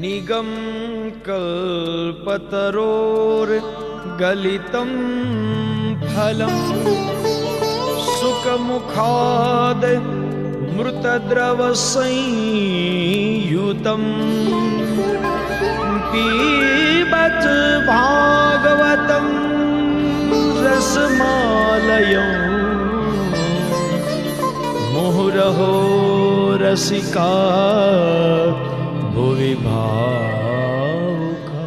निगम कल्पतरोर्गलितं फलं सुखमुखाद् मृतद्रवसंयुतं पीबत भागवतं रसमालयं मुहुरहो रसिका भुवि भावुका।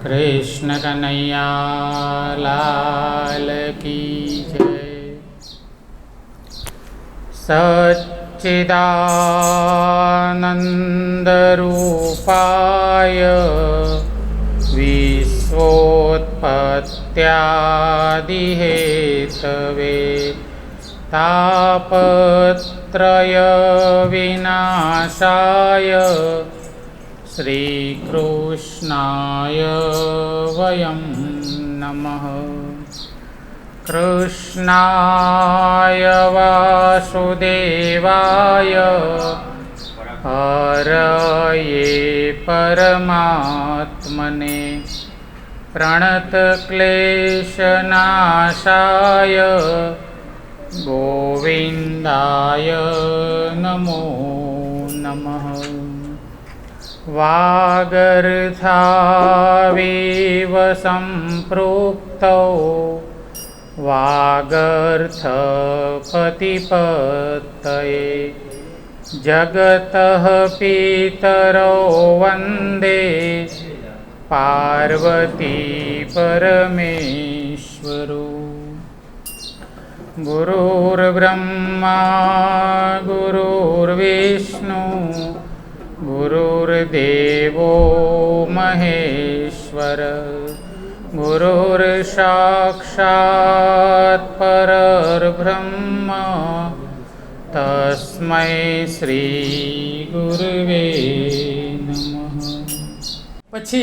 कृष्ण कन्हैया लाल की जय। सच्चिदानंद रूपाय विश्वोत्पत्त्यादिहेतवे तापत्रय विनाशाय श्रीकृष्णाय वयं नमः। कृष्णाय वासुदेवाय हरये परमात्मने प्रणतक्लेशनाशाय गोविन्दाय नमो नमः। वागर्थावेव सम्पृक्तौ वागर्थपतिपत्तये जगतः पितरौ वन्दे पार्वती परमेश्वरौ। गुरुर्ब्रह्मा गुरुर्विष्णु गुरुर्देवो महेश्वर गुरुर्साक्षात् परब्रह्म तस्मै श्री गुरुवे नमः। પછી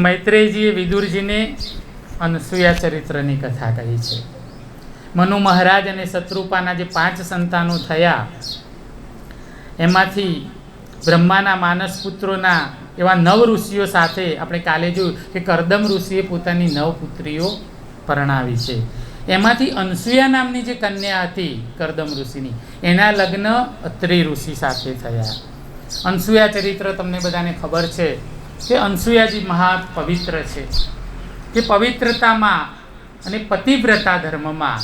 મૈત્રેયજીએ વિદુરજીને અનસૂયા ચરિત્રની કથા કહી છે. મનુ મહારાજ અને શત્રુપાના જે 5 સંતાનો થયા એમાંથી બ્રહ્માના માનસ પુત્રોના એવા 9 ઋષિઓ સાથે આપણે કાલે જોયું કે કરદમ ઋષિએ પોતાની 9 પુત્રીઓ પરણાવી છે. એમાંથી અનસૂયા નામની જે કન્યા હતી કરદમ ઋષિની, એના લગ્ન અત્રિ ઋષિ સાથે થયા. અનસૂયા ચરિત્ર તમને બધાને ખબર છે કે અનસૂયાજી મહા પવિત્ર છે, કે પવિત્રતામાં અને પતિવ્રતા ધર્મમાં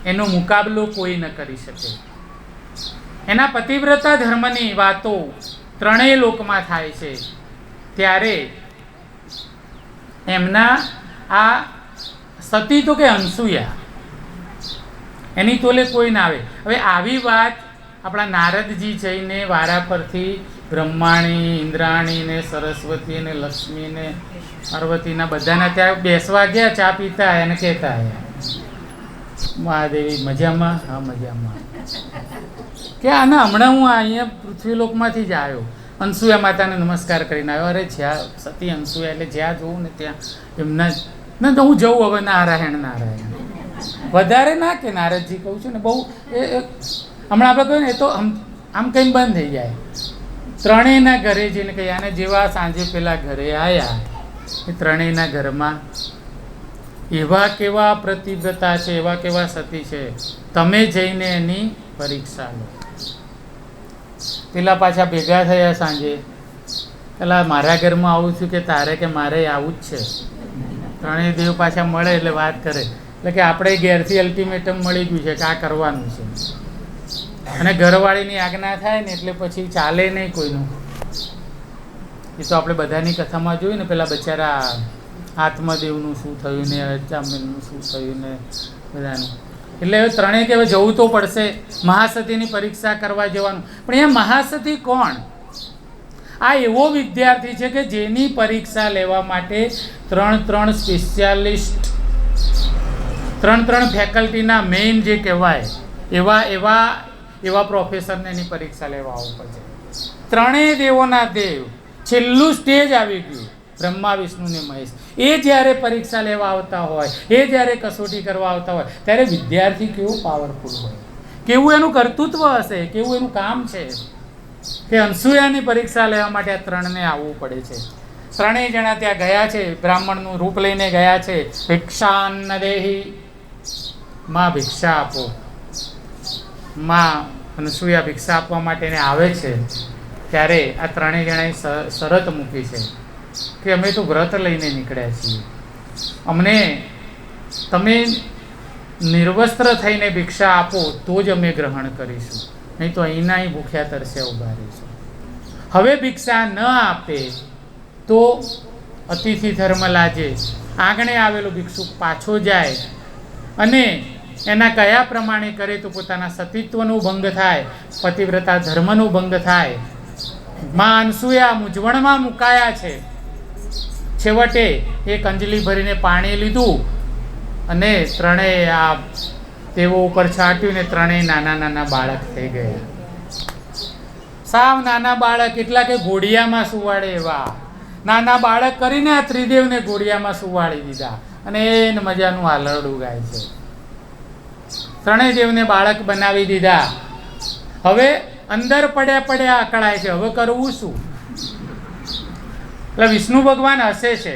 એનો મુકાબલો કોઈ ન કરી શકે. એના પતિવ્રતા ધર્મની વાતો 3 લોકમાં થાય છે. ત્યારે એમના આ સતી તો કે અનસૂયા, એની તોલે કોઈ ના આવે. હવે આવી વાત આપણા નારદજી જઈને વારા પરથી બ્રહ્માણી, ઇન્દ્રાણી ને સરસ્વતી ને લક્ષ્મી ને પાર્વતીના બધાના ત્યાં બેસવા ગયા, ચા પીતા એને કહેતા મહાદેવી મજામાં? હા મજામાં. કે આના હમણાં હું અહીંયા પૃથ્વીલોકમાંથી જ આવ્યો. અનસૂયા માતાને નમસ્કાર કરીને આવ્યો. અરે જ્યાં સતી અનસૂયા એટલે જ્યાં જોઉં ને ત્યાં એમના ના તો હું જઉં હવે નારાયણ નારાયણ વધારે ના કે નારદજી કહું છું ને બહુ હમણાં આપણે કહ્યું ને એ તો આમ કંઈ બંધ થઈ જાય. 3ના ઘરે જઈને કહી આને જેવા સાંજે પેલા ઘરે આવ્યા એ 3ના ઘરમાં એવા કેવા પ્રતિવ્રતા છે, એવા કેવા સતી છે, તમે જઈને એની પરીક્ષા લો. પેલા પાછા ભેગા થયા સાંજે, પેલા મારા ઘરમાં આવું છું કે તારે કે મારે આવું જ છે. 3 દેવ પાછા મળે એટલે વાત કરે એટલે કે આપણે ઘેરથી અલ્ટિમેટમ મળી ગયું છે કે આ કરવાનું છે. અને ઘરવાળીની આજ્ઞા થાય ને એટલે પછી ચાલે નહીં કોઈનું. એ તો આપણે બધાની કથામાં જોયું ને, પેલા બચારા આત્મદેવનું શું થયું ને અચામનનું શું થયું ને બધાનું. એટલે હવે ત્રણેય કે હવે જવું તો પડશે, મહાસતીની પરીક્ષા કરવા જવાનું. પણ અહીંયા મહાસતી કોણ? આ એવો વિદ્યાર્થી છે કે જેની પરીક્ષા લેવા માટે 3 સ્પેશિયાલિસ્ટ 3 ફેકલ્ટીના મેઇન જે કહેવાય એવા પ્રોફેસરને એની પરીક્ષા લેવા આવવું પડશે. ત્રણેય દેવોના દેવ, છેલ્લું સ્ટેજ આવી ગયું બ્રહ્મા વિષ્ણુ ને મહેશ. એ જ્યારે પરીક્ષા લેવા આવતા હોય, એ જ્યારે કસોટી કરવા આવતા હોય, ત્યારે વિદ્યાર્થી કેવું પાવરફુલ હોય, કેવું એનું કર્તૃત્વ હશે, કેવું એનું કામ છે કે અનસૂયાની પરીક્ષા લેવા માટે આ ત્રણને આવવું પડે છે. ત્રણેય જણા ત્યાં ગયા છે, બ્રાહ્મણનું રૂપ લઈને ગયા છે. ભિક્ષાન્ન દેહી, માં ભિક્ષા આપો. માં અનસૂયા ભિક્ષા આપવા માટે આવે છે ત્યારે આ ત્રણેય જણાએ શરત મૂકી છે કે અમે તો વ્રત લઈને નીકળ્યા છીએ, અમને તમે નિર્વસ્ત્ર થઈને ભિક્ષા આપો તો જ અમે ગ્રહણ કરીશું, નહીં તો અહીંના અહીં ભૂખ્યા તરસ્યા ઊભા રહીશું. હવે ભિક્ષા ન આપે તો અતિથિ ધર્મ લાજે, આંગણે આવેલો ભિક્ષુક પાછો જાય અને એના કયા પ્રમાણે કરે તો પોતાના સતીત્વનો ભંગ થાય, પતિવ્રતા ધર્મનો ભંગ થાય. માં અનસૂયા મૂંઝવણમાં મુકાયા છે. છેવટે એક અંજલી ભરીને પાણી લીધું અને ત્રણેય આ તેઓ ઉપર છાંટ્યું ને ત્રણેય નાના નાના બાળક થઈ ગયા. સાવ નાના બાળક, એટલા કે ઘોડિયામાં સુવાડે એવા નાના બાળક કરીને આ ત્રિદેવને ઘોડિયામાં સુવાડી દીધા અને એને મજાનું આલરડું ગાય છે. ત્રણેય દેવને બાળક બનાવી દીધા. હવે અંદર પડ્યા અકળાય છે, હવે કરવું શું? એટલે વિષ્ણુ ભગવાન હસે છે,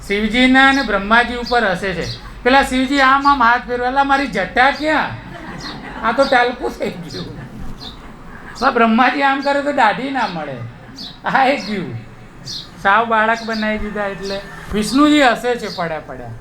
શિવજીના અને બ્રહ્માજી ઉપર હસે છે. પેલા શિવજી આમ હાથ ફેરવેલા, મારી જટા ક્યાં, આ તો ટાલકું થઈ ગયું. બ્રહ્માજી આમ કરે તો દાઢી ના મળે, આ એક ગયું, સાવ બાળક બનાવી દીધા. એટલે વિષ્ણુજી હસે છે પડ્યા.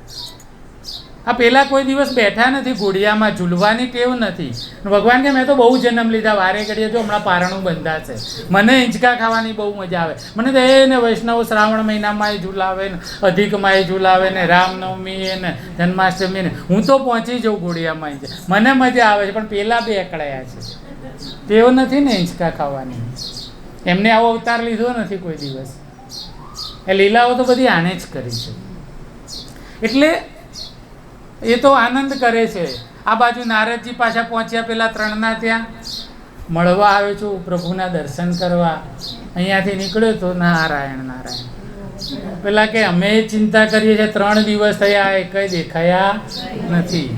આ પેલા કોઈ દિવસ બેઠા નથી ઘોડિયામાં, ઝૂલવાની ટેવ નથી. ભગવાન કે મેં તો બહુ જન્મ લીધા, વારે ઘડીએ જો હમણાં પારણું બંધાશે, મને હિંચકા ખાવાની બહુ મજા આવે. મને તો એને વૈષ્ણવ શ્રાવણ મહિનામાં એ ઝૂલાવે ને, અધિકમાં એ ઝૂલાવે ને, રામનવમી ને, જન્માષ્ટમી ને, હું તો પહોંચી જાઉં ઘોડિયામાં, મને મજા આવે છે. પણ પેલા બે અકળાયા છે, ટેવ નથી ને હિંચકા ખાવાની. એમને આવો અવતાર લીધો નથી કોઈ દિવસ. એ લીલાઓ તો બધી આને જ કરી છે. એટલે એ તો આનંદ કરે છે. આ બાજુ નારદજી પાછા પહોંચ્યા પેલા ત્રણના ત્યાં, મળવા આવ્યો છું, પ્રભુના દર્શન કરવા. અહીંયાથી નીકળ્યો તો નારાયણ. પેલા કે અમે ચિંતા કરીએ છીએ, 3 દિવસ થયા એ કઈ દેખાયા નથી.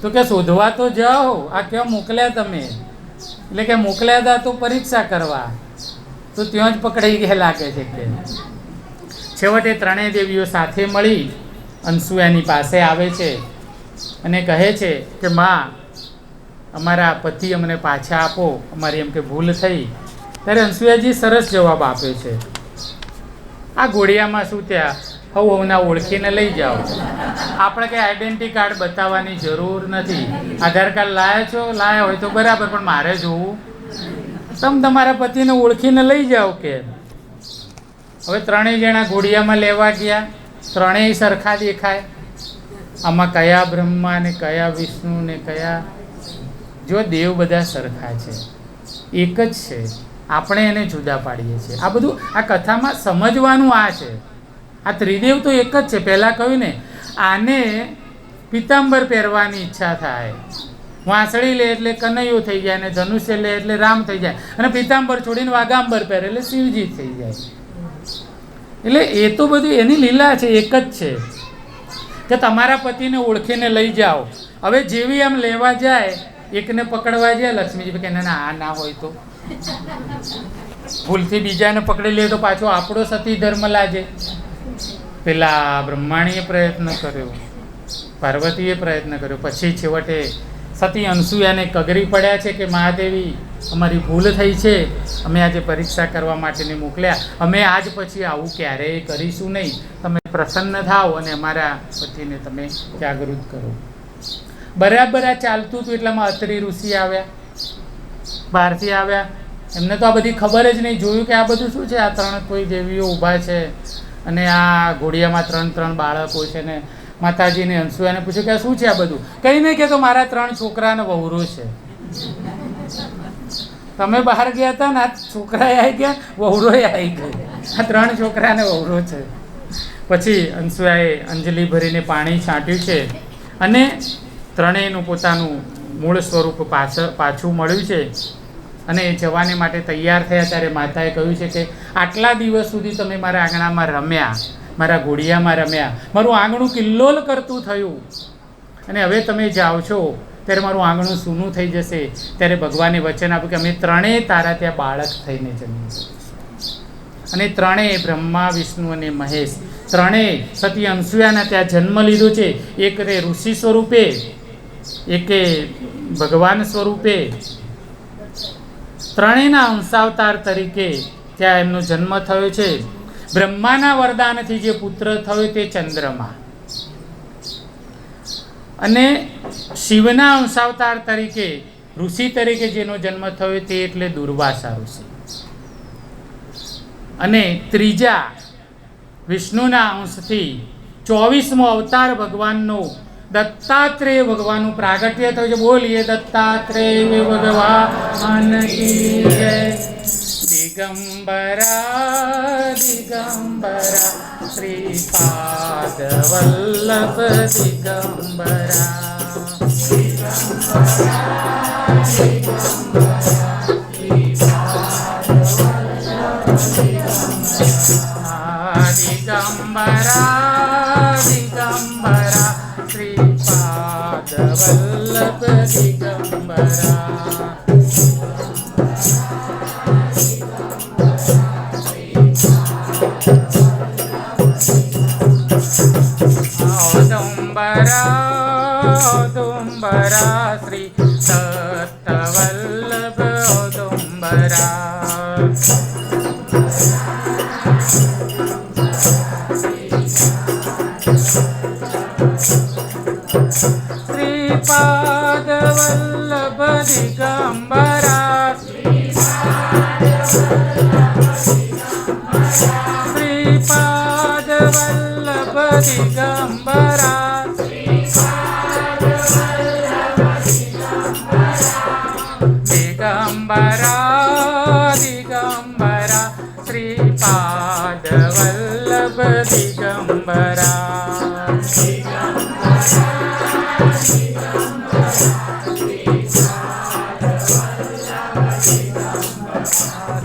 તો કે શોધવા તો જાઓ, આ ક્યાં મોકલ્યા તમે? એટલે કે મોકલ્યા હતા તો પરીક્ષા કરવા, તો ત્યાં જ પકડાઈ ગયા લાગે છે. કે છેવટે ત્રણેય દેવીઓ સાથે મળી અનસૂયાની પાસે આવે છે અને કહે છે કે માં, અમારા પતિ અમને પાછા આપો, અમારી એમ કે ભૂલ થઈ. ત્યારે અનસૂયાજી સરસ જવાબ આપ્યો છે, આ ઘોડિયામાં શું ત્યાં, હવના ઓળખીને લઈ જાઓ. આપણે કંઈ આઈડેન્ટિટી કાર્ડ બતાવવાની જરૂર નથી. આધાર કાર્ડ લાયા હોય તો બરાબર, પણ મારે જોવું, તમે તમારા પતિને ઓળખીને લઈ જાઓ. કે હવે ત્રણેય જણા ઘોડિયામાં લેવા ગયા. ત્રણેય સરખા દેખાય. આમાં કયા બ્રહ્મા ને કયા વિષ્ણુ ને કયા, જો દેવ બધા સરખા છે, એક જ છે. આપણે એને જુદા પાડીએ છીએ. આ બધું આ કથામાં સમજવાનું આ છે. આ ત્રિદેવ તો એક જ છે. પહેલાં કહ્યું ને, આને પિતાંબર પહેરવાની ઈચ્છા થાય, વાંસળી લે એટલે કનૈયો થઈ જાય, અને ધનુષ્ય લે એટલે રામ થઈ જાય, અને પિતાંબર છોડીને વાગાંબર પહેરે એટલે શિવજી થઈ જાય. એટલે એ તો બધું એની લીલા છે, એક જ છે કે તમારા પતિને ઓળખીને લઈ જાઓ. હવે જેવી આમ લેવા જાય, એકને પકડવા જાય, લક્ષ્મીજી કે ના ના હોય તો ભૂલથી બીજાને પકડી લે તો પાછો આપણો સતી ધર્મ લાજે. પેલા બ્રહ્માણીએ પ્રયત્ન કર્યો, પાર્વતીએ પ્રયત્ન કર્યો, પછી છેવટે સતી અનસૂયાને કગરી પડ્યા છે કે મહાદેવી, અમારી ભૂલ થઈ છે, અમે આજે પરીક્ષા કરવા માટેને મોકલ્યા, અમે આજ પછી આવું ક્યારેય કરીશું નહીં. તમે પ્રસન્ન થાઓ અને અમારા પતિને તમે જાગૃત કરો. બરાબર આ ચાલતું હતું એટલામાં અત્રિ ઋષિ આવ્યા, બહારથી આવ્યા. એમને તો આ બધી ખબર જ નહીં. જોયું કે આ બધું શું છે, આ ત્રણ કોઈ દેવીઓ ઊભા છે અને આ ઘોડિયામાં 3 બાળકો છે. ને માતાજીને અનસૂયાને પૂછ્યું કે શું છે આ બધું? કંઈ નહીં, કે તો મારા 3 છોકરાને વહુરો છે. તમે બહાર ગયા હતા ને, આ છોકરાએ આવી ગયા, વહુરોએ આવી ગઈ. આ 3 છોકરાને વહુરો છે. પછી અનસુયાએ અંજલિ ભરીને પાણી છાંટ્યું છે અને ત્રણેયનું પોતાનું મૂળ સ્વરૂપ પાછું મળ્યું છે અને જવાને માટે તૈયાર થયા. ત્યારે માતાએ કહ્યું છે કે આટલા દિવસ સુધી તમે મારા આંગણામાં રમ્યા, મારા ઘોડિયામાં રમ્યા, મારું આંગણું કિલ્લોલ કરતું થયું અને હવે તમે જાઓ છો ત્યારે મારું આંગણું સૂનું થઈ જશે. ત્યારે ભગવાને વચન આપ્યું કે અમે ત્રણેય તારા ત્યાં બાળક થઈને જન્મીશું. અને ત્રણેય બ્રહ્મા, વિષ્ણુ અને મહેશ ત્રણેય સતી અનસુયાના ત્યાં જન્મ લીધો છે. એક તે ઋષિ સ્વરૂપે, એકે ભગવાન સ્વરૂપે, ત્રણેયના અંશાવતાર તરીકે ત્યાં એમનો જન્મ થયો છે. બ્રહ્માના વરદાનથી જે પુત્ર થયો તે ચંદ્રમા, અને શિવના અંશાવતાર તરીકે ઋષિ તરીકે જેનો જન્મ થયો તે એટલે દુર્વાસા ઋષિ, અને ત્રીજા વિષ્ણુના અંશથી 24મો અવતાર ભગવાનનો દત્તાત્રેય ભગવાનનું પ્રાગટ્ય થયું છે. બોલીએ દત્તાત્રેય ભગવાન કી જય. દિગંબરા દિગંબરા શ્રીપાદ વલ્લભ દિગંબરા. દિગંબરા દિગંબરા શ્રીપાદ વલ્લભ દિગંબરા. ઔદુંબરા શ્રી દત્ત વલ્લભ ઔદુંબરા. શ્રીપાદ વલ્લભ દિગંબરા. શ્રીપાદ વલ્લભ દિગંબરા. દિગંબરા દિગંબરા શ્રીપાદ વલ્લભ દિગંબરા.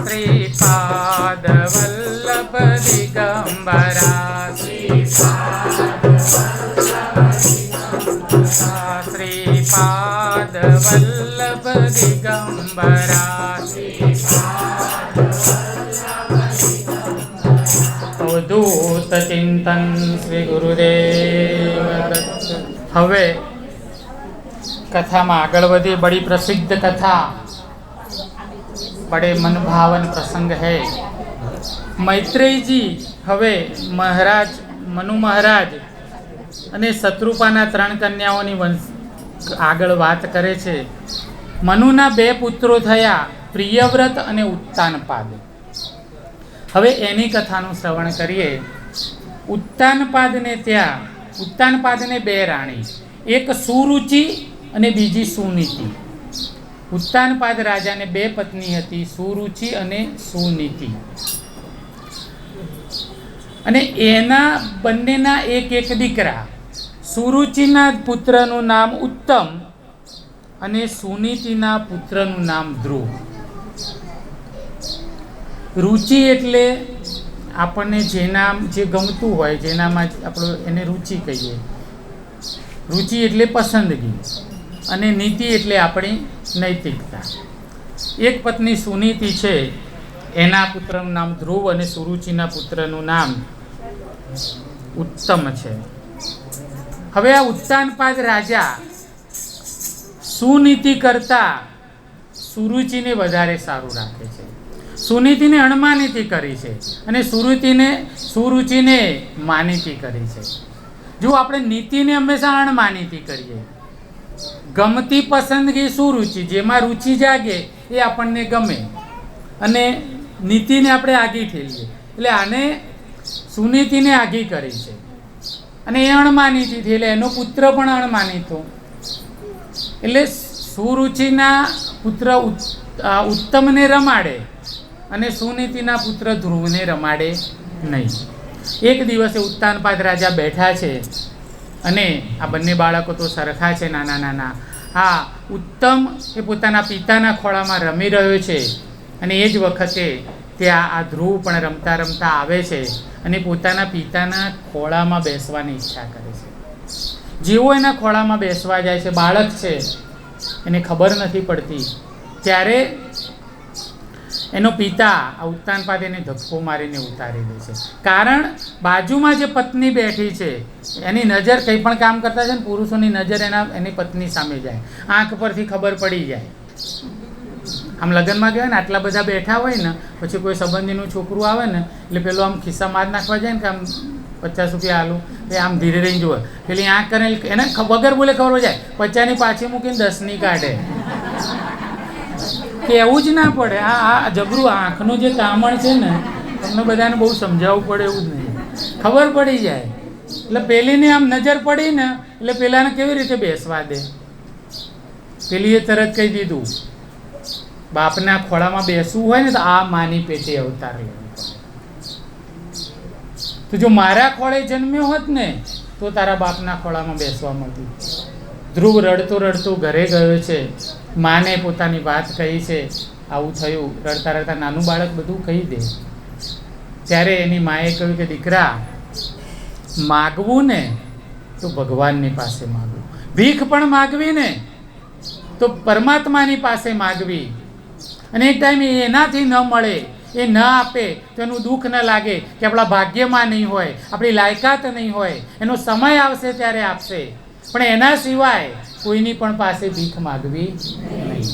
શ્રીપાદ વલ્લભ દિગંબરા. શ્રીપાદ વલ્લભ દિગંબરા. અવધૂત ચિંતન શ્રી ગુરુદેવ દત્ત. હવે કથામાં આગળ વધીએ. બડી પ્રસિદ્ધ કથા, बड़े मन भावन प्रसंग है. मैत्रेय जी હવે મહારાજ મનુ મહારાજ અને શત્રુપાના 3 કન્યાઓની આગળ વાત કરે છે. મનુના 2 પુત્રો થયા, પ્રિયવ્રત અને ઉત્તાનપાદ. હવે એની કથાનું શ્રવણ કરીએ. ઉત્તાનપાદને 2 રાણી, એક સુરુચિ અને બીજી સુનીતિ. ઉત્તાનપાદ રાજાને 2 પત્ની હતી, સુરુચિ અને સુનીતિ. અને એના બંનેના એક દીકરા. સુરુચિના પુત્રનું નામ ઉત્તમ અને સુનીતિના પુત્રનું નામ ધ્રુવ. રુચિ એટલે આપણને જે ગમતું હોય, જેનામાં આપણે એને રુચિ કહીએ. રુચિ એટલે પસંદગી અને નીતિ એટલે આપણી નૈતિકતા. એક પત્ની સુનીતિ છે, એના પુત્રનું નામ ધ્રુવ અને સુરુચિના પુત્રનું નામ ઉત્તમ છે. હવે આ ઉત્તાનપાદ રાજા સુનીતિ કરતા સુરુચિને વધારે સારું રાખે છે. સુનીતિને અણમાનીતી કરી છે અને સુરુચિને માનીતી કરી છે. જો આપણે નીતિને હંમેશા અણમાનીતી કરીએ, ગમતી પસંદગી સુરુચિ, જેમાં રુચિ જાગે એ આપણને ગમે, અને નીતિને આપણે આગી ઠેલીએ. એટલે આને સુનીતિને આગી કરી છે અને એ અણમાનીતી થઈ, એટલે એનો પુત્ર પણ અણમાનીતો. એટલે સુરુચિના પુત્ર ઉત્તમને રમાડે અને સુનીતિના પુત્ર ધ્રુવને રમાડે નહીં. એક દિવસે ઉત્તાનપાદ રાજા બેઠા છે અને આ બંને બાળકો તો સરખા છે, નાના નાના. હા, ઉત્તમ એ પોતાના પિતાના ખોળામાં રમી રહ્યો છે અને એ જ વખતે ત્યાં આ ધ્રુવ પણ રમતા રમતા આવે છે અને પોતાના પિતાના ખોળામાં બેસવાની ઈચ્છા કરે છે. જેવો એના ખોળામાં બેસવા જાય છે, બાળક છે એને ખબર નથી પડતી, ત્યારે એનો પિતા આ ઉત્તાનપાદ એને ધક્કો મારીને ઉતારી દે છે. કારણ બાજુમાં જે પત્ની બેઠી છે એની નજર કંઈ પણ કામ કરતા છે ને પુરુષોની નજર એની પત્ની સામે જાય, આંખ પરથી ખબર પડી જાય. આમ લગ્નમાં ગયા ને આટલા બધા બેઠા હોય ને પછી કોઈ સંબંધીનું છોકરું આવે ને એટલે પેલો આમ ખિસ્સામાં જ નાખવા જાય ને કે આમ 50 રૂપિયા આલું એ આમ ધીરે રહીને જુએ, પેલી આંખ કરે એને વગર બોલે ખબર જાય, 50ની પાછી મૂકીને 10ની કાઢે. કે એવું જ ના પડે. આ જબરું આંખનું જે કામણ છે ને તમને બધાને બહુ સમજાવવું પડે એવું જ નહીં, ખબર પડી જાય. એટલે પેલીને આમ નજર પડી ને એટલે પેલાને કેવી રીતે બેસવા દે. પેલીએ તરત કહી દીધું બાપના ખોળામાં બેસવું હોય ને તો આ માની પેટે અવતાર લેવો. તો જો મારા ખોળે જન્મ્યો હોત ને તો તારા બાપના ખોળામાં બેસવા મળતું. ધ્રુવ રડતો રડતો ઘરે ગયો છે, માને પોતાની વાત કહી છે, આવું થયું. રડતા રડતા નાનું બાળક બધું કહી દે. ત્યારે એની માએ કહ્યું કે દીકરા, માગવું ને તો ભગવાનની પાસે માગવું, ભીખ પણ માગવી ને તો પરમાત્માની પાસે માગવી. અને એક ટાઈમે એનાથી ન મળે, એ ન આપે તો એનું દુઃખ ન લાગે કે આપણા ભાગ્યમાં નહીં હોય, આપણી લાયકાત નહીં હોય, એનો સમય આવશે ત્યારે આપશે. પણ એના સિવાય કોઈની પણ પાસે ભીખ માગવી નહીં.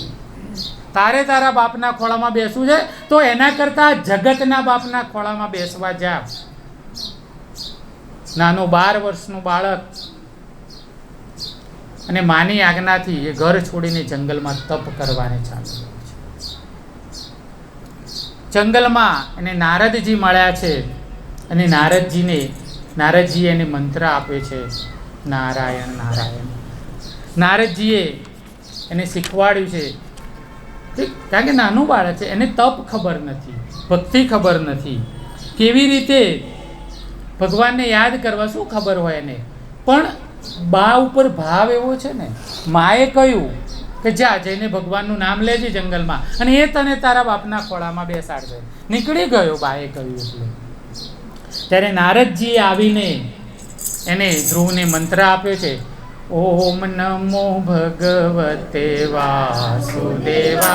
તારે તારા બાપના ખોળામાં બેસવું છે તો એના કરતાં જગતના બાપના ખોળામાં બેસવા જા. નાનો 12 વર્ષનું બાળક અને માની આજ્ઞાથી એ ઘર છોડીને જંગલમાં તપ કરવાને ચાલુ કર્યું છે. જંગલમાં એને નારદજી મળ્યા છે અને નારદજીએ એને મંત્ર આપે છે, નારાયણ નારાયણ. નારદજીએ એને શીખવાડ્યું છે, કારણ કે નાનું બાળક છે, એને તપ ખબર નથી, ભક્તિ ખબર નથી, કેવી રીતે ભગવાનને યાદ કરવા શું ખબર હોય એને. પણ બા ઉપર ભાવ એવો છે ને, માએ કહ્યું કે જા જઈને ભગવાનનું નામ લેજે જંગલમાં અને એ તને તારા બાપના ખોળામાં બેસાડશે. નીકળી ગયો બાએ કહ્યું એટલે. ત્યારે નારદજીએ આવીને એને ધ્રુવને મંત્ર આપ્યો છે, ઓમ નમો ભગવતે વાસુદેવાય.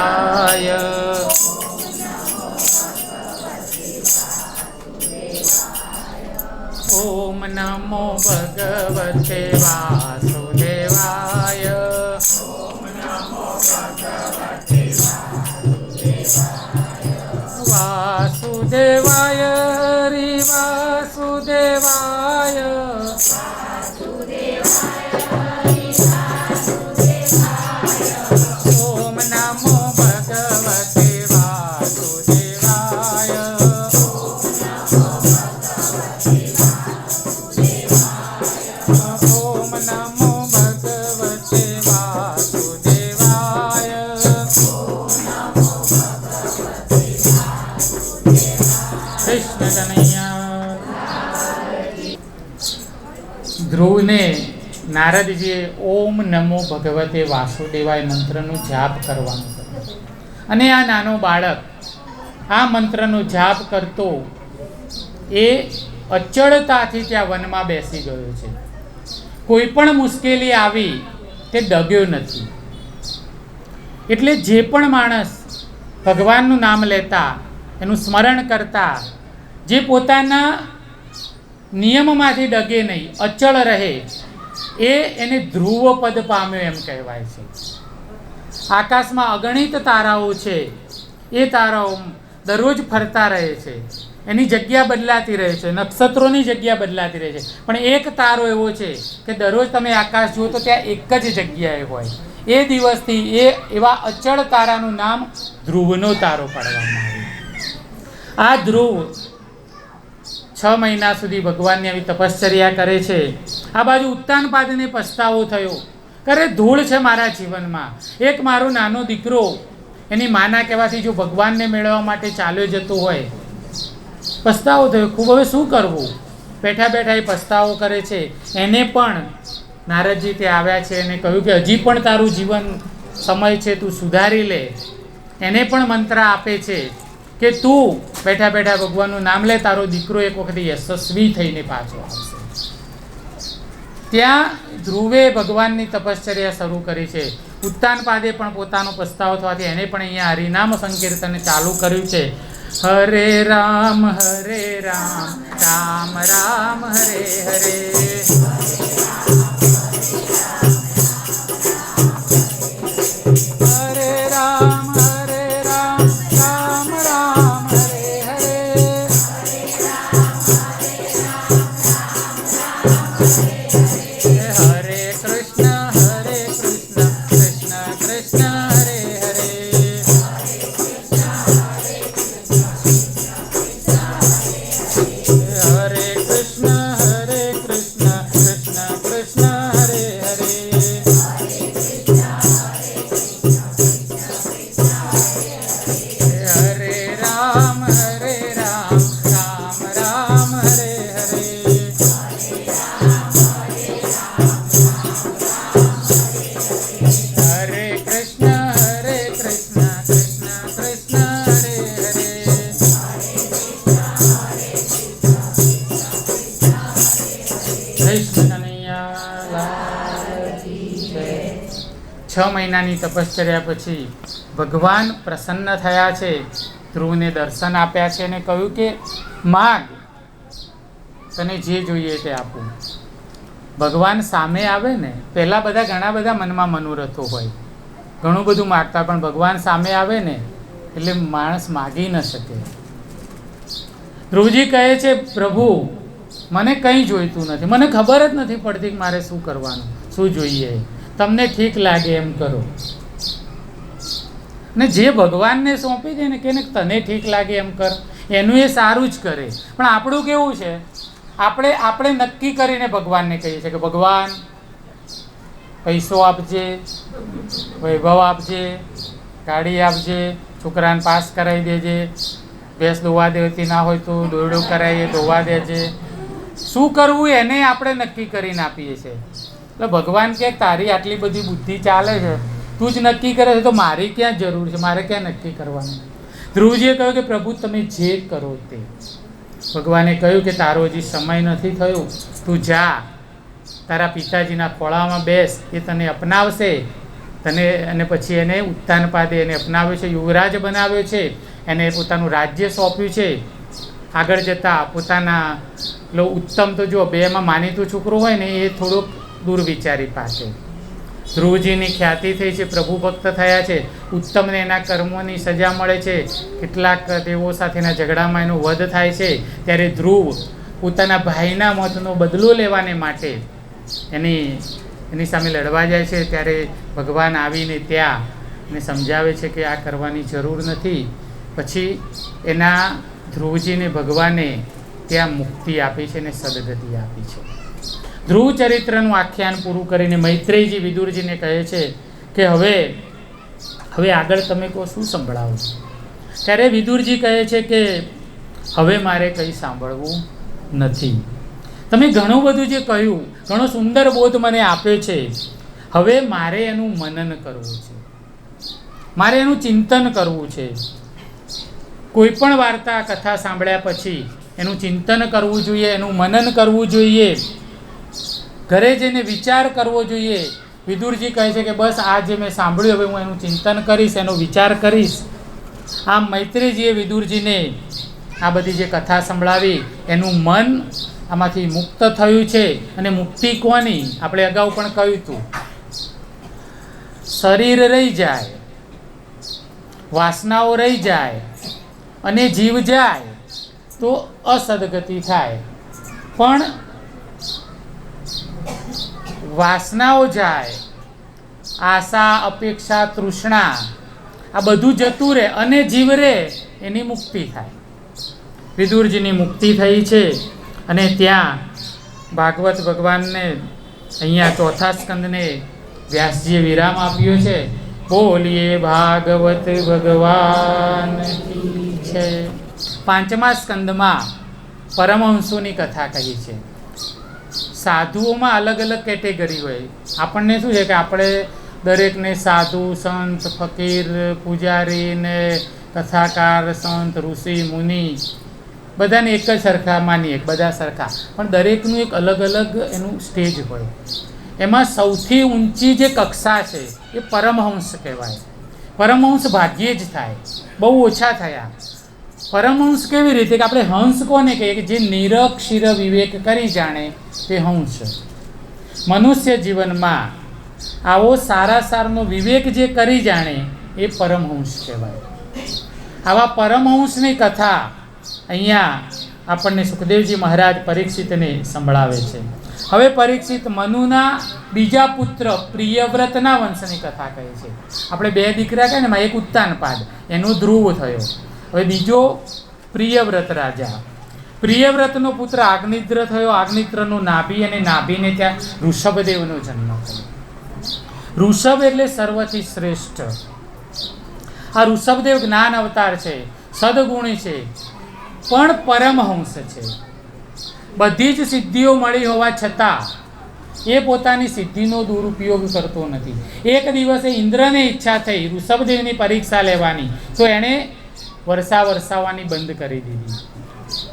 ઓમ નમો ભગવતે વાસુદેવાય. વાસુદેવાય રે વાસુદેવાય. ઓમ નમો ભગવતે વાસુદેવાય. ઓમ નમો ભગવતે વાસુદેવાય. કૃષ્ણ કનૈયા. ધ્રુવને નારદજીએ ઓમ નમો ભગવતે વાસુદેવાય મંત્રનો જાપ કરવાનું કહ્યું. અને આ નાનો બાળક આ મંત્રનો જાપ કરતો એ અચળતાથી ત્યાં વનમાં બેસી ગયો છે. કોઈ પણ મુશ્કેલી આવી તે ડગ્યો નથી. એટલે જે પણ માણસ ભગવાનનું નામ લેતા, એનું સ્મરણ કરતા, જે પોતાના નિયમમાંથી ડગે નહીં, અચળ રહે, એને ધ્રુવ પદ પામ્યો એમ કહેવાય છે. આકાશમાં અગણિત તારાઓ છે, એ તારાઓ દરરોજ ફરતા રહે છે, એની જગ્યા બદલાતી રહે છે, નક્ષત્રોની જગ્યા બદલાતી રહે છે, પણ એક તારો એવો છે કે દરરોજ તમે આકાશ જુઓ તો ત્યાં એક જ જગ્યાએ હોય. એ દિવસથી એવા અચળ તારાનું નામ ધ્રુવનો તારો પાડવામાં આવ્યું. આ ધ્રુવ 6 મહિના સુધી ભગવાનની આવી તપશ્ચર્યા કરે છે. આ બાજુ ઉત્તાનપાદને પસ્તાવો થયો, કરે ધૂળ છે મારા જીવનમાં. એક મારો નાનો દીકરો એની માના કહેવાથી જો ભગવાનને મેળવવા માટે ચાલ્યો જતો હોય, પસ્તાવો થયો, ખૂબ હવે શું કરવું, બેઠા બેઠા એ પસ્તાવો કરે છે. એને પણ નારદજી તે આવ્યા છે અને કહ્યું કે હજી પણ તારું જીવન સમય છે, તું સુધારી લે. એને પણ મંત્ર આપે છે કે તું બેઠા બેઠા ભગવાનનું નામ લે, તારો દીકરો એક વખત યશસ્વી થઈને પાછો આવશે. ત્યાં ધ્રુવે ભગવાનની તપશ્ચર્યા શરૂ કરી છે. ઉત્તાનપાદે પણ પોતાનો પસ્તાવો થવાથી એને પણ અહીંયા હરિનામ સંકીર્તન ચાલુ કર્યું છે. હરે રામ રામ રામ હરે હરે. હરે રામ રામ રામ હરે હરે. હરે કૃષ્ણ કૃષ્ણ કૃષ્ણ હરે હરે. હરે કૃષ્ણ કૃષ્ણ કૃષ્ણ હરે હરે. હરે રામ રામ રામ હરે હરે. હરે કૃષ્ણ કૃષ્ણ કૃષ્ણ હરે હરે. કૃષ્ણ કનૈયા લાલ કી જય. 6 મહિનાની તપશ્ચર્યા પછી ભગવાન પ્રસન્ન થયા છે. ધ્રુવને દર્શન આપ્યા છે અને કહ્યું કે માગ, તને જે જોઈએ તે આપું. ભગવાન સામે આવે ને, પહેલાં બધા ઘણા બધા મનમાં મનોરથો હોય, ઘણું બધું માગતા, પણ ભગવાન સામે આવે ને એટલે માણસ માગી ન શકે. ધ્રુવજી કહે છે પ્રભુ મને કંઈ જોઈતું નથી, મને ખબર જ નથી પડતી કે મારે શું કરવાનું, શું જોઈએ, તમને ઠીક લાગે એમ કરો. ને જે ભગવાનને સોંપી દે ને કે તને ઠીક લાગે એમ કર, એનું એ સારું જ કરે. પણ આપણું કેવું છે, આપણે નક્કી કરીને ભગવાનને કહીએ છીએ કે ભગવાન પૈસો આપજે, વૈભવ આપજે, ગાડી આપજે, છોકરાને પાસ કરાવી દેજે, ભેંસ દોવા દેતી ના હોય તો દોરડું કરાવીએ દોવા દેજે. શું કરવું એને આપણે નક્કી કરીને આપીએ છીએ. એટલે ભગવાન કે તારી આટલી બધી બુદ્ધિ ચાલે છે, તું જ નક્કી કરે છે તો મારી ક્યાં જરૂર છે, મારે ક્યાં નક્કી કરવાનું. ધ્રુવજીએ કહ્યું કે પ્રભુ તમે જે કરો તે. ભગવાને કહ્યું કે તારો હજી સમય નથી થયો, તું જા, તારા પિતાજીના ખોળામાં બેસ, એ તને અપનાવશે. તને અને પછી એને ઉત્તાનપાદે એને અપનાવ્યો છે, યુવરાજ બનાવ્યો છે, એને પોતાનું રાજ્ય સોંપ્યું છે. આગળ જતાં પોતાના ઉત્તમ તો જો બેમાં માનીતું છોકરો હોય ને એ થોડોક દુર્વિચારી પાસે. ધ્રુવજીની ખ્યાતિ થઈ છે, પ્રભુ ભક્ત થયા છે, ઉત્તમને એના કર્મોની સજા મળે છે, કેટલાક દેવો સાથેના ઝઘડામાં એનો વધ થાય છે. ત્યારે ધ્રુવ પોતાના ભાઈના મોતનો બદલો લેવાને માટે એની સામે લડવા જાય છે. ત્યારે ભગવાન આવીને ત્યાં એને સમજાવે છે કે આ કરવાની જરૂર નથી. પછી એના ધ્રુવજીને ભગવાને ત્યાં મુક્તિ આપી છે અને સદગતિ આપી છે. ધ્રુવ ચરિત્રનું આખ્યાન પૂરું કરીને મૈત્રેયજી વિદુરજીને કહે છે કે હવે આગળ તમે કહો શું સંભળાવો. ત્યારે વિદુરજી કહે છે કે હવે મારે કંઈ સાંભળવું નથી. તમે ઘણું બધું જે કહ્યું, ઘણો સુંદર બોધ મને આપ્યો છે, હવે મારે એનું મનન કરવું છે, મારે એનું ચિંતન કરવું છે. કોઈ પણ વાર્તા કથા સાંભળ્યા પછી એનું ચિંતન કરવું જોઈએ, એનું મનન કરવું જોઈએ, ઘરે જઈને વિચાર કરવો જોઈએ. વિદુરજી કહે છે કે બસ આ જે મેં સાંભળ્યું હવે હું એનું ચિંતન કરીશ, એનો વિચાર કરીશ. આમ મૈત્રેયજીએ વિદુરજીને આ બધી જે કથા સંભળાવી, એનું મન આમાંથી મુક્ત થયું છે. અને મુક્તિ કોની, આપણે અગાઉ પણ કહ્યું હતું, શરીર રહી જાય, વાસનાઓ રહી જાય અને જીવ જાય તો અસદગતિ થાય. પણ વાસનાઓ જાય, આશા, અપેક્ષા, તૃષ્ણા, આ બધું જતું રહે અને જીવ રહે, એની મુક્તિ થાય. વિદુરજીની મુક્તિ થઈ છે. અને ત્યાં ભાગવત ભગવાનને અહીંયા ચોથા સ્કંદને વ્યાસજીએ વિરામ આપ્યો છે. બોલીએ ભાગવત ભગવાન કી છે. 5મા સ્કંદમાં પરમહંસોની કથા કહી છે. સાધુઓમાં અલગ અલગ કેટેગરી હોય. આપણને શું છે કે આપણે દરેકને સાધુ, સંત, ફકીર, પૂજારી ને કથાકાર, સંત, ઋષિ, મુનિ બધાને એક જ સરખા માનીએ, બધા સરખા, પણ દરેકનું એક અલગ અલગ એનું સ્ટેજ હોય. એમાં સૌથી ઊંચી જે કક્ષા છે એ પરમહંસ કહેવાય. પરમહંસ ભાગ્યે જ થાય, બહુ ઓછા થયા. પરમહંસ કેવી રીતે કે આપણે હંસ કોને કહીએ કે જે નિરક્ષીર વિવેક કરી જાણે તે હંસ. મનુષ્ય જીવનમાં આવો સારા સારનો વિવેક જે કરી જાણે એ પરમહંસ કહેવાય. આવા પરમહંસની કથા અહીંયા આપણને સુખદેવજી મહારાજ પરીક્ષિતને સંભળાવે છે. હવે પરીક્ષિત મનુના બીજા પુત્ર પ્રિયવ્રતના વંશની કથા કહે છે. આપણે 2 દીકરા કહે ને એમાં એક ઉત્તાનપાદ, એનો ધ્રુવ થયો. હવે બીજો પ્રિયવ્રત રાજા. પ્રિયવ્રતનો પુત્ર આગ્નિદ્ર થયો. આગ્નિદ્રનો નાભી, અને નાભીને ત્યાં ઋષભદેવનો જન્મ થયો. ઋષભ એટલે સર્વથી શ્રેષ્ઠ. આ ઋષભદેવ જ્ઞાન અવતાર છે, સદગુણી છે, પણ પરમહંસ છે. બધી જ સિદ્ધિઓ મળી હોવા છતાં એ પોતાની સિદ્ધિનો દુરુપયોગ કરતો નથી. એક દિવસે ઇન્દ્રને ઈચ્છા થઈ ઋષભદેવની પરીક્ષા લેવાની, તો એણે વર્ષા વરસાવવાની બંધ કરી દીધી.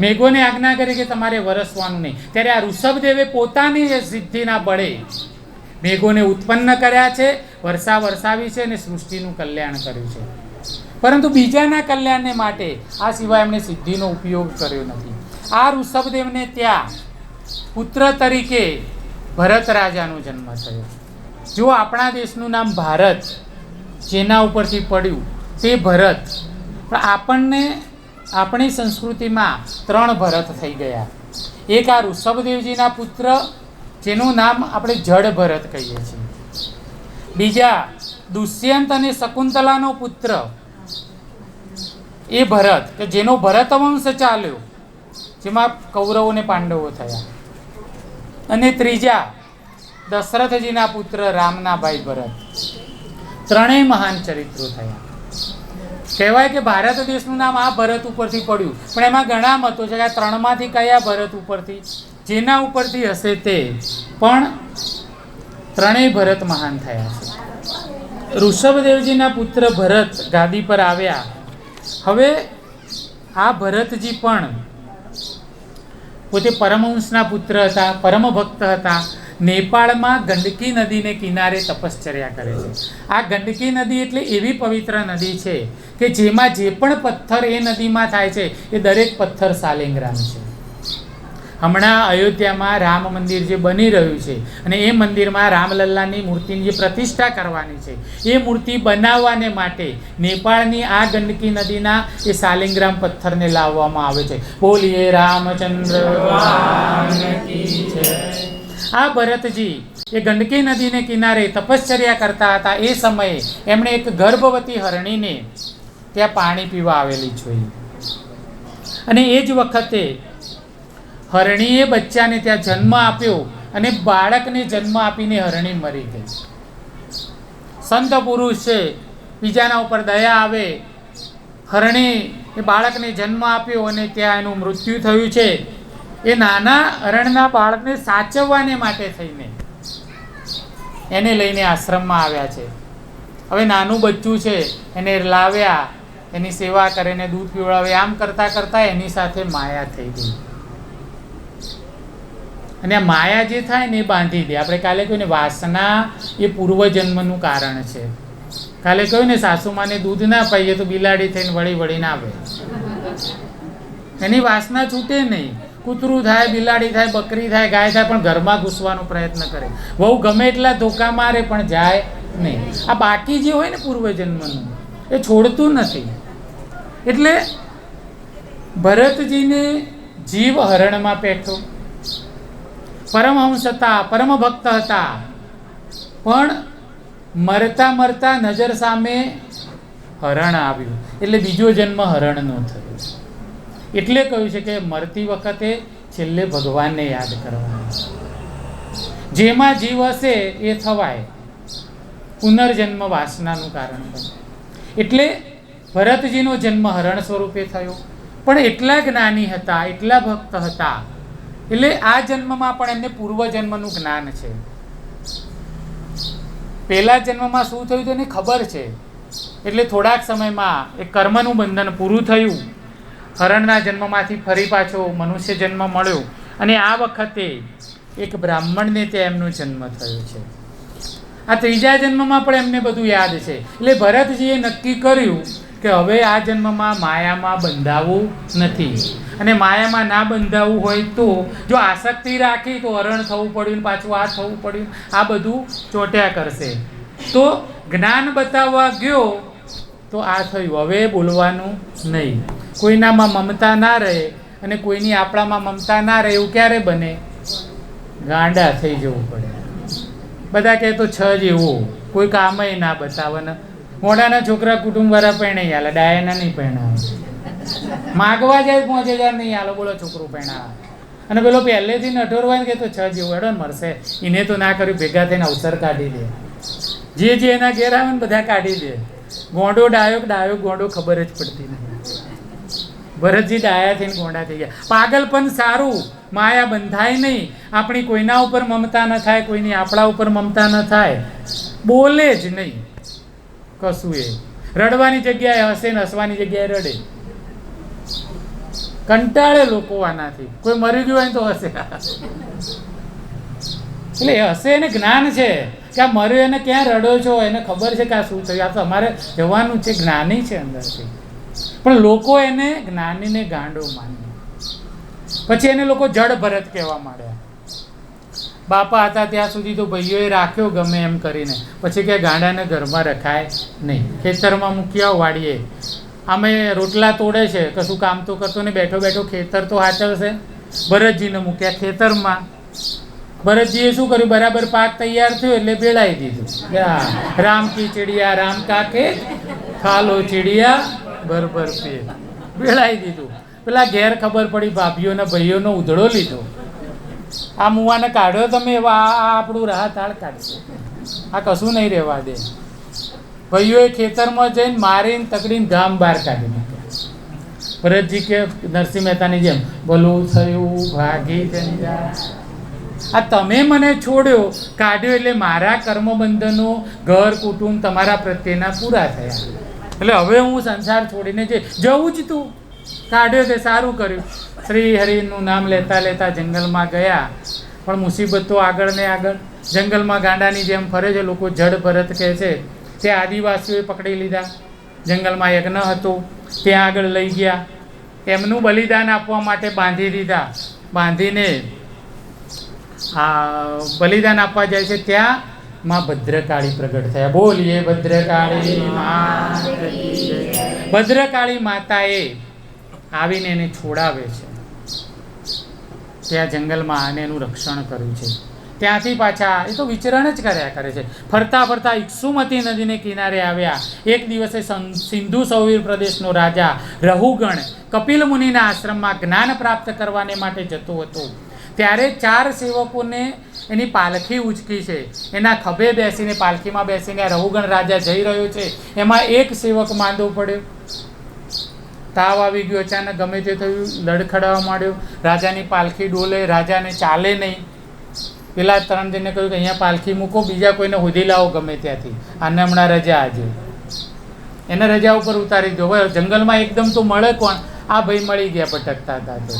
મેઘોને આજ્ઞા કરી કે તમારે વરસવાનું નહીં. ત્યારે આ ઋષભદેવે પોતાની સિદ્ધિના બળે મેઘોને ઉત્પન્ન કર્યા છે, વર્ષા વરસાવી છે અને સૃષ્ટિનું કલ્યાણ કર્યું છે. પરંતુ બીજાના કલ્યાણને માટે આ સિવાય એમણે સિદ્ધિનો ઉપયોગ કર્યો નથી. આ ઋષભદેવને ત્યાં પુત્ર તરીકે ભરત રાજાનો જન્મ થયો. જો આપણા દેશનું નામ ભારત જેના ઉપરથી પડ્યું તે ભરત, પણ આપણને આપણી સંસ્કૃતિમાં 3 ભરત થઈ ગયા. એક આ ઋષભદેવજીના પુત્ર જેનું નામ આપણે જડ ભરત કહીએ છીએ. બીજા દુષ્યંત અને શકુંતલાનો પુત્ર એ ભરત કે જેનો ભરત વંશ ચાલ્યો, જેમાં કૌરવો અને પાંડવો થયા. અને ત્રીજા દશરથજીના પુત્ર રામના ભાઈ ભરત. 3 મહાન ચરિત્રો થયા. કહેવાય કે ભારત દેશનું નામ આ ભરત ઉપરથી પડ્યું, પણ એમાં ઘણા મતો છે કે આ 3માંથી કયા ભરત ઉપરથી, જેના ઉપરથી હશે તે, પણ 3 ભરત મહાન થયા છે. ઋષભદેવજીના પુત્ર ભરત ગાદી પર આવ્યા. હવે આ ભરતજી પણ પોતે પરમહંસના પુત્ર હતા, પરમ ભક્ત હતા. નેપાળમાં ગંડકી નદીને કિનારે તપશ્ચર્યા કરે છે. આ ગંડકી નદી એટલે એવી પવિત્ર નદી છે કે જેમાં જે પણ પથ્થર એ નદીમાં થાય છે એ દરેક પથ્થર સાલિંગ્રામ છે. હમણાં અયોધ્યામાં રામ મંદિર જે બની રહ્યું છે અને એ મંદિરમાં રામલલ્લાની મૂર્તિની જે પ્રતિષ્ઠા કરવાની છે, એ મૂર્તિ બનાવવાને માટે નેપાળની આ ગંડકી નદીના એ સાલિંગ્રામ પથ્થરને લાવવામાં આવે છે. બોલીએ રામચંદ્ર ભગવાન કી જય. આ ભરતજી એ ગંડકી નદીને કિનારે તપશ્ચર્યા કરતા હતા. એ સમયે એમણે એક ગર્ભવતી હરણીને ત્યાં પાણી પીવા આવેલી જોઈ, અને એ જ વખતે હરણીએ બચ્ચાને ત્યાં જન્મ આપ્યો અને બાળકને જન્મ આપીને હરણી મરી ગઈ. સંત પુરુષ છે, બીજાના ઉપર દયા આવે. હરણી એ બાળકને જન્મ આપ્યો અને ત્યાં એનું મૃત્યુ થયું છે. એ નાના હરણના બાળકને સાચવવાને માટે થઈને એને લઈને આશ્રમમાં આવ્યા છે. હવે નાનું બચ્ચું છે, એને લાવ્યા, એની સેવા કરીને દૂધ પીવડાવે. આમ કરતાં કરતાં એની સાથે માયા થઈ ગઈ. અને આ માયા જે થાય ને એ બાંધી દે. આપણે કાલે કહ્યું ને વાસના એ પૂર્વજન્મનું કારણ છે. કાલે કહ્યું ને સાસુમાને દૂધ ના પાઈએ તો બિલાડી થઈને વળી ના આવે. એની વાસના છૂટે નહીં. કૂતરું થાય, બિલાડી થાય, બકરી થાય, ગાય થાય, પણ ઘરમાં ઘૂસવાનો પ્રયત્ન કરે. વહુ ગમે એટલા ધોકા મારે પણ જાય નહીં. આ બાકી જે હોય ને પૂર્વજન્મનું એ છોડતું નથી. એટલે ભરતજીને જીવ હરણમાં પેઠો. પરમહંસ હતા, પરમ ભક્ત હતા, પણ મરતા મરતા નજર સામે હરણ આવ્યું એટલે બીજો જન્મ હરણનો થયો. એટલે કહ્યું છે કે મરતી વખતે છેલ્લે ભગવાનને યાદ કરવાનું. જેમાં જીવ હશે એ થવાય. પુનર્જન્મ વાસનાનું કારણ બને. એટલે ભરતજીનો જન્મ હરણ સ્વરૂપે થયો, પણ એટલા જ્ઞાની હતા, એટલા ભક્ત હતા, એટલે આ જન્મમાં પણ એમને પૂર્વજન્મનું જ્ઞાન છે. પહેલા જન્મમાં શું થયું તેને ખબર છે, એટલે થોડાક સમયમાં એ કર્મનું બંધન પૂરું થયું. હરણના જન્મમાંથી ફરી પાછો મનુષ્ય જન્મ મળ્યો, અને આ વખતે એક બ્રાહ્મણને ત્યાં એમનો જન્મ થયો છે. આ ત્રીજા જન્મમાં પણ એમને બધું યાદ છે. એટલે ભરતજીએ નક્કી કર્યું કે હવે આ જન્મમાં માયામાં બંધાવવું નથી, અને માયામાં ના બંધાવવું હોય તો જો આસક્તિ રાખી તો હરણ થવું પડ્યું, પાછું આ થવું પડ્યું, આ બધું ચોટ્યા કરશે. તો જ્ઞાન બતાવવા ગયો તો આ થયું, હવે બોલવાનું નહીં. કોઈનામાં મમતા ના રહે અને કોઈની આપણામાં મમતા ના રહે એવું ક્યારે બને? ગાંડા થઈ જવું પડે. બધા કહે તો છ જ એવું, કોઈ કામય ના બતાવે. મોડાના છોકરા કુટુંબવાળા પહેણાઈ હાલે, ડાયાના નહીં પહેણાવે. માગવા જાય 5,000 નહીં હાલો, બોલો છોકરું પહેણાવે. અને પેલો પહેલેથી નઠોરવાય કે તો છ જેવું એડો મળશે, એને તો ના કર્યું, ભેગા થઈને અવસર કાઢી દે. જે એના ઘેર આવે ને બધા કાઢી દે. ગોંડો ડાયો ગોંડો ખબર જ પડતી નથી. ભરતજી ડાયા થઈને ગોંડા થઈ ગયા. પાગલ પણ સારું, માયા બંધાય નહીં. આપણી કોઈના ઉપર મમતા ન થાય, કોઈની આપણા ઉપર મમતા ન થાય, બોલે જ નહીં કશું. એ રડવાની જગ્યાએ હસે ને હસવાની જગ્યાએ રડે. કંટાળે લોકો આનાથી. કોઈ મરી ગયું હોય તો હસે. એટલે હસે એને જ્ઞાન છે કે આ મર્યો, એને ક્યાં રડો છો, એને ખબર છે કે આ શું થયું. આ તો અમારે જવાનું છે, જ્ઞાની છે અંદરથી. પણ લોકો એને જ્ઞાનીને ગાંડો માન્યો. પછી એને લોકો જડ ભરત કહેવા માંડ્યા. બાપા હતા ત્યાં સુધી તો ભાઈઓએ રાખ્યો ગમે એમ કરીને, પછી કે ગાંડાને ઘરમાં રખાય નહીં, ખેતરમાં મૂક્યા વાડીએ. આમે રોટલા તોડે છે, કશું કામ તો કરતો ને બેઠો બેઠો ખેતર તો હાચવશે. ભરતજીને મૂક્યા ખેતરમાં. ભરતજીએ શું કર્યું, બરાબર પાક તૈયાર થયો એટલે ભેળાઈ દીધું. રામ કી ચીડિયા રામ કાકે ખાલો ચીડિયા બરબર પેટ, ભેળાઈ દીધું. પેલા ઘેર ખબર પડી, ભાભીઓને ભાઈઓનો ઉધડો લીધો. આ મુવાને કાઢ્યો તમે, એવા આ આપણું રાહ તાળ કાઢશે, આ કશું નહીં રહેવા દે. ભાઈઓએ ખેતરમાં જઈને મારીને તકડીને ગામ બહાર કાઢી નાખ્યા. ભરતજી કે નરસિંહ મહેતાની જેમ, ભલું થયું ભાગી જંજા. આ તમે મને છોડ્યો, કાઢ્યો, એટલે મારા કર્મબંધનો ઘર કુટુંબ તમારા પ્રત્યેના પૂરા થયા. એટલે હવે હું સંસાર છોડીને જવું જ તું. કાઢ્યો તે સારું કર્યું. શ્રી હરિનું નામ લેતા લેતા જંગલમાં ગયા, પણ મુસીબત તો આગળ ને આગળ. જંગલમાં ગાંડાની જેમ ફરે છે. લોકો જડ ભરત કહે છે. તે આદિવાસીઓએ પકડી લીધા. જંગલમાં યજ્ઞ હતો, ત્યાં આગળ લઈ ગયા. એમનું બલિદાન આપવા માટે બાંધી દીધા. બાંધીને બલિદાન આપવા જાય છે. ત્યાં માં ભદ્રકાળી પ્રગટ થયા. બોલીએ ભદ્રકાળી માતા. ભદ્રકાળી માતાએ આવીને એને છોડાવે છે ત્યાં જંગલમાં, અને એનું રક્ષણ કર્યું છે. ત્યાંથી પાછા એ તો વિચરણ જ કર્યા કરે છે. ફરતા ફરતા ઇક્ષુમતી નદીને કિનારે આવ્યા. એક દિવસે સિંધુ સૌવીર પ્રદેશનો રાજા રહુગણ કપિલ મુનિના આશ્રમમાં જ્ઞાન પ્રાપ્ત કરવાને માટે જતો હતો. ત્યારે 4 સેવકોને એની પાલખી ઉંચકી છે. એના ખભે બેસીને, પાલખીમાં બેસીને આ રહુગણ રાજા જઈ રહ્યો છે. એમાં એક સેવક માંદો પડ્યો, તાવ આવી ગયો, અચાનક ગમે તે થયું, લડખડાવા માંડ્યો. રાજાની પાલખી ડોલે, રાજાને ચાલે નહીં. પેલા 3 જણને કહ્યું કે અહીંયા પાલખી મૂકો, બીજા કોઈને હોધી લાવો ગમે ત્યાંથી, આને હમણાં રજા આજે. એને રજા ઉપર ઉતારી દો. જંગલમાં એકદમ તો મળે કોણ? આ ભાઈ મળી ગયા ભટકતા હતા. તો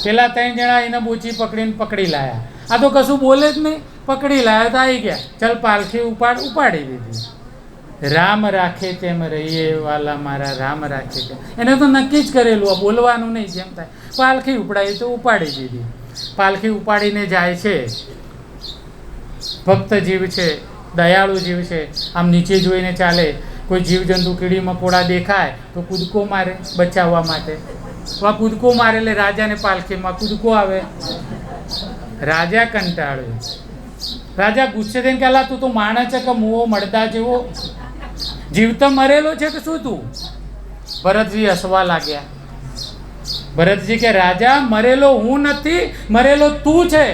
પેલા 3 જણા એને બોચી પકડીને પકડી લાયા. આ તો કશું બોલે જ નહીં, પકડી લાયા તો આવી ગયા. ચાલ પાલખી ઉપાડી દીધી. રામ રાખે તેમ રહીએ વાલા મારા, રામ રાખે તેમ. એને તો નક્કી જ કરેલું, આ બોલવાનું નહીં, જેમ થાય. પાલખી ઉપડાવી તો ઉપાડી દીધી. પાલખી ઉપાડીને જાય છે. ભક્ત જીવ છે, દયાળુ જીવ છે. આમ નીચે જોઈને ચાલે. કોઈ જીવજંતુ કીડી મકોડા દેખાય તો કૂદકો મારે બચાવવા માટે. કૂદકો મારે એટલે રાજાને પાલખીમાં કૂદકો આવે. રાજા કંટાળ્યો. રાજા ગુસ્સે થઈને કે તું તો માણસ છે કે મુવો મળતા જેવો? જીવતો મરેલો છે કે શું તું? ભરતજી હસવા લાગ્યા. ભરતજી કે રાજા, મરેલો હું નથી, મરેલો તું છે.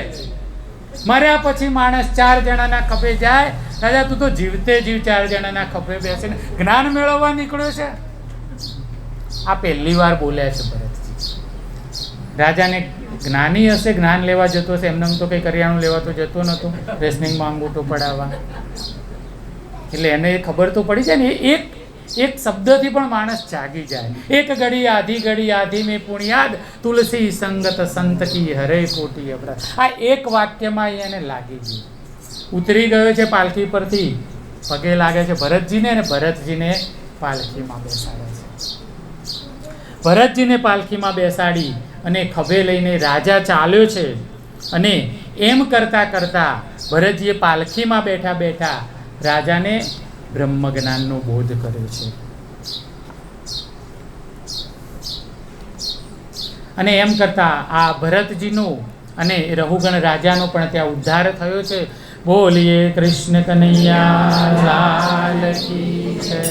મર્યા પછી માણસ 4 જણાના ખભે જાય રાજા તું તો જીવતે જીવ 4 જણાના ખભે બેસીને જ્ઞાન મેળવવા નીકળ્યો છે. આ પહેલી વાર બોલ્યા છે ભરતજી. રાજાને જ્ઞાની હશે, જ્ઞાન લેવા જતો હશે, એમને તો કંઈ કરિયાણું લેવા તો જતો નહોતો, રેસનિંગમાં અંગૂઠો પડાવવા. એટલે એને ખબર તો પડી જાય ને, એક શબ્દથી પણ માણસ જાગી જાય. એક ઘડી આધી મેં પુણ્યાદ તુલસી સંગત સંત કી હરે કોટી અપરાધ. આ એક વાક્યમાં એને લાગી ગયું. ઉતરી ગયો છે પાલખી પરથી, પગે લાગે છે ભરતજીને, અને ભરતજીને પાલખીમાં બેસાડે છે. ભરતજીને પાલખીમાં બેસાડી અને ખભે લઈને રાજા ચાલ્યો છે. અને એમ કરતાં કરતાં ભરતજીએ પાલખીમાં બેઠા બેઠા રાજાને બ્રહ્મ જ્ઞાનનો બોધ કર્યો છે. અને એમ કરતાં આ ભરતજીનો અને રહુગણ રાજાનો પણ ત્યાં ઉદ્ધાર થયો છે. બોલીએ કૃષ્ણ કનૈયા લાલ કી જય.